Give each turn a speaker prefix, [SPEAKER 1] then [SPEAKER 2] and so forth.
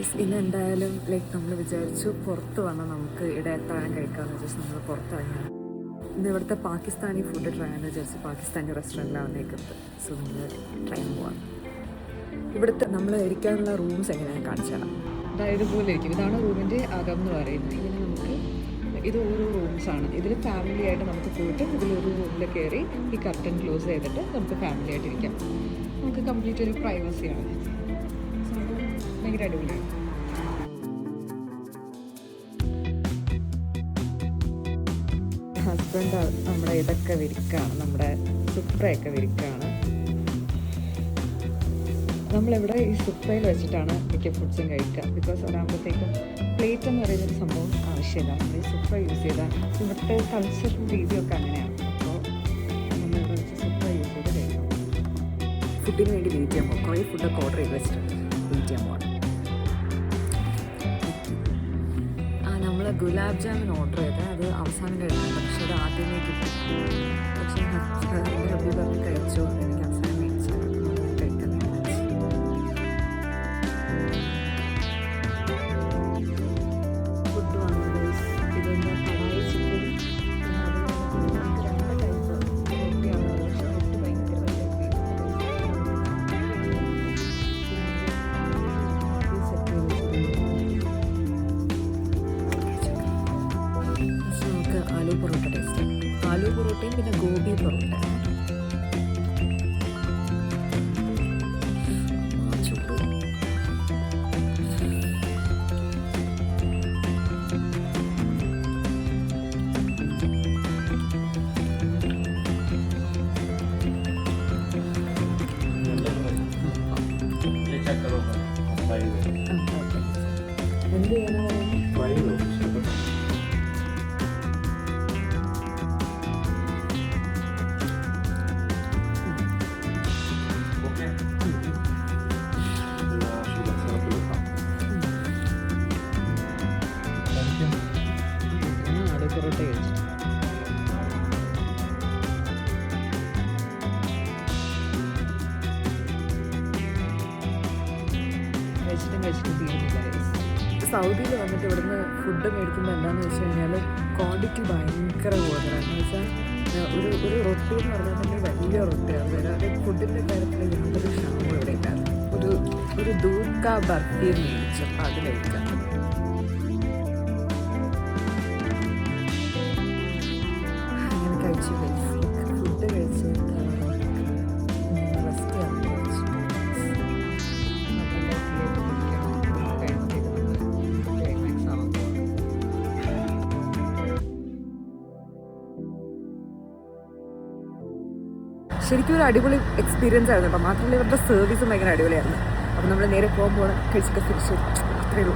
[SPEAKER 1] Guys ഇന്ന് എന്തായാലും നമ്മൾ വിചാരിച്ചു പുറത്ത് വന്നാൽ നമുക്ക് ഇവിടെ അത്താഴം കഴിക്കാമെന്ന് വിചാരിച്ചു നമ്മൾ പുറത്തിറങ്ങി. ഇന്ന് ഇവിടുത്തെ പാകിസ്ഥാനി ഫുഡ് ട്രൈ ചെയ്യാമെന്ന് വിചാരിച്ചു. പാകിസ്ഥാനി റെസ്റ്റോറൻറ്റിലാണ് വന്നേക്കുന്നത്. സോ നമ്മൾ ട്രൈ പോവാം. ഇവിടുത്തെ നമ്മൾ ഇരിക്കാനുള്ള റൂംസ് എങ്ങനെയാണ് കാണിച്ചു തരാം. അതായത് പോലെ ഇരിക്കും. ഇതാണ് റൂമിൻ്റെ അകം എന്ന് പറയുന്നത്. ഇതിന് നമുക്ക് ഇത് ഓരോ റൂംസാണ്. ഇതിൽ ഫാമിലി ആയിട്ട് നമുക്ക് പോയിട്ട് ഇതിലൊരു റൂമിൽ കയറി ഈ കർട്ടൻ ക്ലോസ് ചെയ്തിട്ട് നമുക്ക് ഫാമിലി ആയിട്ട് ഇരിക്കാം. നമുക്ക് കംപ്ലീറ്റ് ഒരു പ്രൈവസിയാണ്. ഭയങ്കര അടിപൊളിയാണ്. ഹസ്ബൻഡ് നമ്മുടെ ഇതൊക്കെ വിരിക്കാണ്, നമ്മുടെ സുപ്രയൊക്കെ വിരിക്കാണ്. നമ്മളിവിടെ ഈ സുപ്രയിൽ വെച്ചിട്ടാണ് മിക്ക ഫുഡ്സും കഴിക്കുക. ബിക്കോസ് അതാകുമ്പോഴത്തേക്കും പ്ലേറ്റ് എന്ന് പറയുന്നൊരു സംഭവം ആവശ്യമില്ല. നമ്മൾ ഈ സുപ്ര യൂസ് ചെയ്താൽ ഇവിടുത്തെ കൾച്ചറും രീതിയൊക്കെ അങ്ങനെയാണ്. അപ്പോൾ നമ്മളിവിടെ വെച്ച് സുപ്ര യൂസ് ചെയ്ത് കഴിക്കണം. ഫുഡിന് വേണ്ടി വെയിറ്റ് ചെയ്യാൻ പോകും. കുറേ ഫുഡൊക്കെ ഓർഡർ ചെയ്ത് വെച്ചിട്ടുണ്ട്. വെയിറ്റ് ചെയ്യാൻ പോകണം. നമ്മൾ ഗുലാബ് ജാമുൻ ഓർഡർ ചെയ്ത് അത് അവസാനം കഴിക്കുന്നുണ്ട്. പക്ഷെ അത് ആദ്യമേ കിട്ടി. പക്ഷേ എൻ്റെ ഹബി പറഞ്ഞ് കഴിച്ചു. എനിക്ക് അവസാനം മേടിച്ചു കഴിക്കാൻ. ഫുഡ് വന്നത് ഇതൊന്ന് കടായി ചിക്കൻ, നമുക്ക് 2 ടൈപ്പ് റൊട്ടിയാണ്. പക്ഷേ റൊട്ടി ഭയങ്കര നമുക്ക് ആലു പൊറോട്ട ടേസ്റ്റ്. ആലു പൊറോട്ടയും പിന്നെ ഗോബി പൊറോട്ട. ചൂട് എന്ത് ചെയ്യാനാണ്? ആലു പൊറോട്ട കഴിച്ചു. കഴിച്ചിട്ടും തീരുന്നില്ല. സൗദിയിൽ വന്നിട്ട് ഇവിടുന്ന് ഫുഡ് മേടിക്കുമ്പോൾ എന്താണെന്ന് വെച്ച് കഴിഞ്ഞാൽ ക്വാണ്ടിറ്റി ഭയങ്കര കൂടുതലാണ്. എന്ന് വെച്ചാൽ ഒരു റൊട്ടി എന്ന് പറഞ്ഞാൽ തന്നെ വലിയ റൊട്ടിയാണ്. അതായത് ഫുഡിൻ്റെ കാര്യത്തിൽ യാതൊരു ക്ഷാമവും ഇവിടെ ഇല്ല. ഒരു ദൂർക്ക ബർഫി മേടിച്ചു അത് കഴിക്കാം. അങ്ങനെ കഴിച്ചു. ഫുഡ് കഴിച്ച് റെസ്റ്റ് ചെയ്യാൻ കഴിച്ചു. ശരിക്കും ഒരു അടിപൊളി എക്സ്പീരിയൻസ് ആയിരുന്നു കേട്ടോ. മാത്രമല്ല ഇവരുടെ സർവീസും ഭയങ്കര അടിപൊളിയായിരുന്നു. അപ്പോൾ നമ്മൾ നേരെ പോകുമ്പോൾ കഴിച്ചിട്ട് തിരിച്ചു. അത്രയേ ഉള്ളൂ.